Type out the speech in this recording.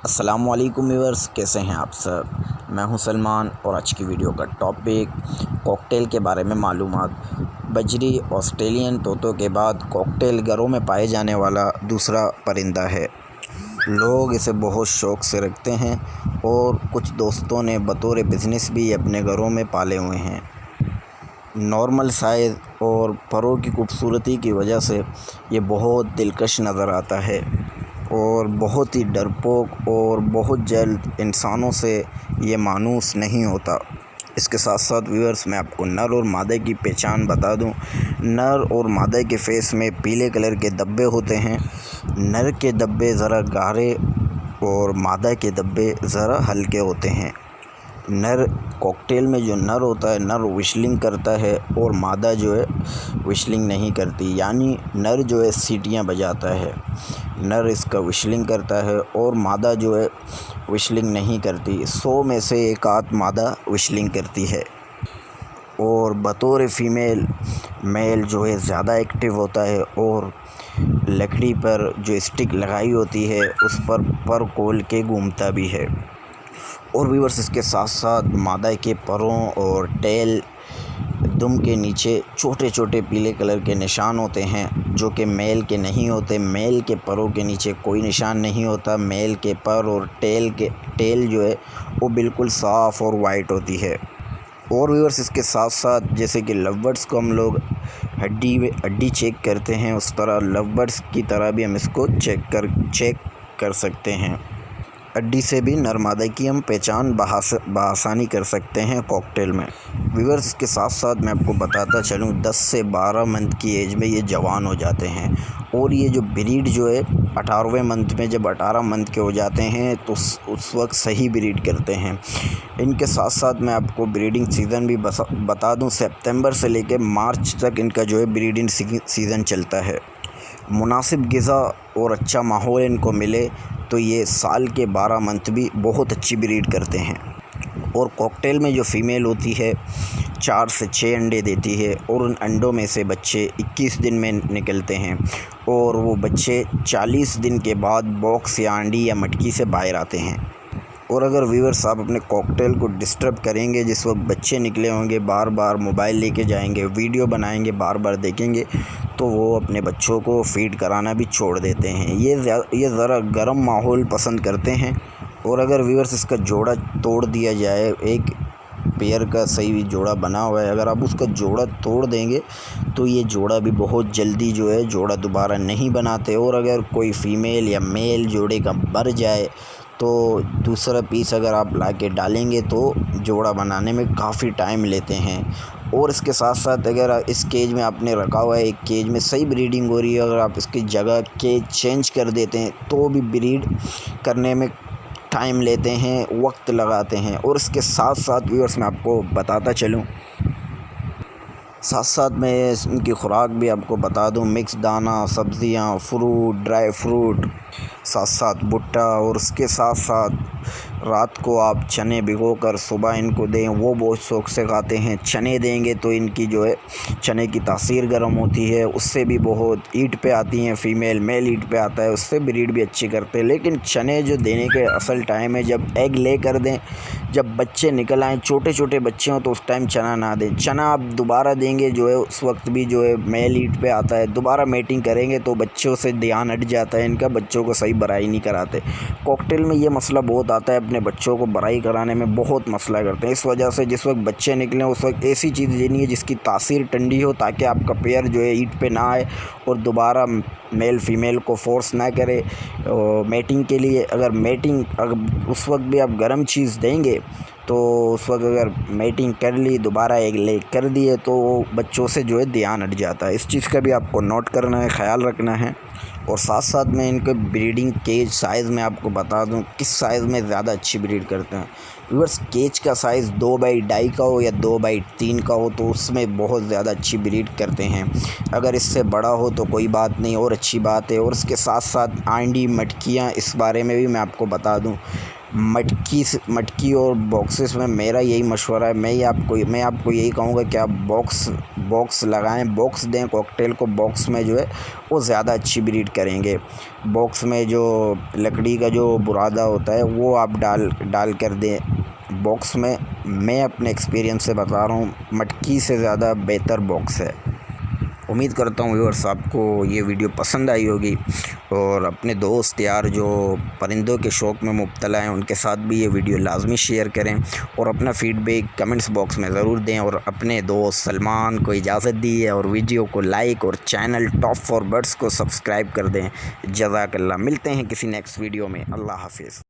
अस्सलामुअलैकुम व्यूअर्स, कैसे हैं आप सब। मैं हूं सलमान और आज की वीडियो का टॉपिक कॉकटेल के बारे में मालूमात। बजरी ऑस्ट्रेलियन तोतों के बाद कॉकटेल घरों में पाए जाने वाला दूसरा परिंदा है। लोग इसे बहुत शौक़ से रखते हैं और कुछ दोस्तों ने बतौर बिज़नेस भी अपने घरों में पाले हुए हैं। नॉर्मल साइज़ और परों की खूबसूरती की वजह से ये बहुत दिलकश नज़र आता है और बहुत ही डरपोक और बहुत जल्द इंसानों से ये मानूस नहीं होता। इसके साथ साथ व्यूअर्स, मैं आपको नर और मादे की पहचान बता दूं। नर और मादे के फेस में पीले कलर के धब्बे होते हैं। नर के धब्बे ज़रा गाढ़े और मादा के धब्बे ज़रा हल्के होते हैं। नर कॉकटेल में जो नर होता है, नर विशलिंग करता है और मादा जो है विशलिंग नहीं करती, यानी नर जो है सीटियां बजाता है, नर इसका विशलिंग करता है और मादा जो है विशलिंग नहीं करती। 100 में से एक आध मादा विशलिंग करती है और बतौर फीमेल मेल जो है ज़्यादा एक्टिव होता है और लकड़ी पर जो स्टिक लगाई होती है उस पर खोल के घूमता भी है। और व्यूअर्स, इसके साथ साथ मादा के परों और टेल दुम के नीचे छोटे छोटे पीले कलर के निशान होते हैं जो कि मेल के नहीं होते। मेल के परों के नीचे कोई निशान नहीं होता। मेल के पर और टेल जो है वो बिल्कुल साफ़ और वाइट होती है। और व्यूअर्स, इसके साथ साथ जैसे कि लव बर्ड्स को हम लोग हड्डी चेक करते हैं, उस तरह लव बर्ड्स की तरह भी हम इसको चेक कर सकते हैं। हड्डी से भी नर मादा की हम पहचान बआसानी कर सकते हैं कॉकटेल में। व्यूअर्स, इसके साथ साथ मैं आपको बताता चलूँ, 10 से 12 मंथ की एज में ये जवान हो जाते हैं और ये जो ब्रीड जो है 18वें मंथ में, जब 18 मंथ के हो जाते हैं तो उस वक्त सही ब्रीड करते हैं। इनके साथ साथ मैं आपको ब्रीडिंग सीज़न भी बता दूँ, सितंबर से लेकर मार्च तक इनका जो है ब्रीडिंग सीज़न चलता है। मुनासिब ग़िज़ा और अच्छा माहौल इनको मिले तो ये साल के 12 मंथ भी बहुत अच्छी ब्रीड करते हैं। और कॉकटेल में जो फ़ीमेल होती है 4 से 6 अंडे देती है और उन अंडों में से बच्चे 21 दिन में निकलते हैं और वो बच्चे 40 दिन के बाद बॉक्स या अंडी या मटकी से बाहर आते हैं। और अगर व्यूअर्स आप अपने कॉकटेल को डिस्टर्ब करेंगे, जिस वक्त बच्चे निकले होंगे, बार बार मोबाइल लेके जाएंगे, वीडियो बनाएंगे, बार बार देखेंगे, तो वो अपने बच्चों को फ़ीड कराना भी छोड़ देते हैं। ये ज़रा गर्म माहौल पसंद करते हैं। और अगर व्यूअर्स इसका जोड़ा तोड़ दिया जाए, एक पेयर का सही जोड़ा बना हुआ है, अगर आप उसका जोड़ा तोड़ देंगे तो ये जोड़ा भी बहुत जल्दी जो है जोड़ा दोबारा नहीं बनाते। और अगर कोई फ़ीमेल या मेल जोड़े का मर जाए तो दूसरा पीस अगर आप ला के डालेंगे तो जोड़ा बनाने में काफ़ी टाइम लेते हैं। और इसके साथ साथ अगर इस केज में आपने रखा हुआ है, एक केज में सही ब्रीडिंग हो रही है, अगर आप इसकी जगह केज चेंज कर देते हैं तो भी ब्रीड करने में टाइम लेते हैं, वक्त लगाते हैं। और इसके साथ साथ व्यूअर्स, मैं आपको बताता चलूँ, साथ साथ मैं इनकी खुराक भी आपको बता दूं। मिक्स दाना, सब्ज़ियां, फ्रूट, ड्राई फ्रूट, साथ साथ भुट्टा, और उसके साथ साथ रात को आप चने भिगोकर सुबह इनको दें, वो बहुत शौक़ से खाते हैं। चने देंगे तो इनकी जो है चने की तासीर गर्म होती है, उससे भी बहुत ईट पे आती हैं फ़ीमेल, मेल ईट पे आता है, उससे ब्रीड भी अच्छी करते हैं। लेकिन चने जो देने के असल टाइम है जब एग ले कर दें, जब बच्चे निकल आएँ, छोटे छोटे बच्चे हों, तो उस टाइम चना ना दें। चना आप दोबारा देंगे जो है उस वक्त भी जो है मेल ईट पे आता है, दोबारा मेटिंग करेंगे तो बच्चों से ध्यान हट जाता है इनका, बच्चों को सही बराई नहीं कराते। कॉकटेल में ये मसला बहुत आता है, अपने बच्चों को बराई कराने में बहुत मसला करते हैं। इस वजह से जिस वक्त बच्चे निकलें उस वक्त ऐसी चीज़ देनी है जिसकी तासीर ठंडी हो, ताकि आपका पेयर जो है ईट पे ना आए और दोबारा मेल फ़ीमेल को फोर्स ना करे मेटिंग के लिए। अगर उस वक्त भी आप गर्म चीज़ देंगे तो उस वक्त अगर मेटिंग कर ली, दोबारा एक ले कर दिए, तो बच्चों से जो है ध्यान हट जाता है। इस चीज़ का भी आपको नोट करना है, ख़्याल रखना है। और साथ साथ मैं इनके ब्रीडिंग केज साइज़ में आपको बता दूं किस साइज़ में ज़्यादा अच्छी ब्रीड करते हैं। व्यूअर्स, केज का साइज़ 2x2.5 का हो या 2x3 का हो तो उसमें बहुत ज़्यादा अच्छी ब्रीड करते हैं। अगर इससे बड़ा हो तो कोई बात नहीं, और अच्छी बात है। और इसके साथ साथ आंडी, मटकियाँ, इस बारे में भी मैं आपको बता दूं। मटकी और बॉक्सेस में मेरा यही मशवरा है, मैं आपको यही कहूँगा कि आप बॉक्स लगाएं, बॉक्स दें कॉकटेल को। बॉक्स में जो है वो ज़्यादा अच्छी ब्रीड करेंगे। बॉक्स में जो लकड़ी का जो बुरादा होता है वो आप डाल कर दें बॉक्स में। मैं अपने एक्सपीरियंस से बता रहा हूँ, मटकी से ज़्यादा बेहतर बॉक्स है। उम्मीद करता हूँ व्यूअर्स आपको ये वीडियो पसंद आई होगी, और अपने दोस्त यार जो परिंदों के शौक़ में मुब्तला हैं उनके साथ भी ये वीडियो लाजमी शेयर करें, और अपना फ़ीडबैक कमेंट्स बॉक्स में ज़रूर दें। और अपने दोस्त सलमान को इजाज़त दी है, और वीडियो को लाइक और चैनल टॉप 4 बर्ड्स को सब्सक्राइब कर दें। जज़ाकल्लाह। मिलते हैं किसी नेक्स्ट वीडियो में। अल्लाह हाफिज़।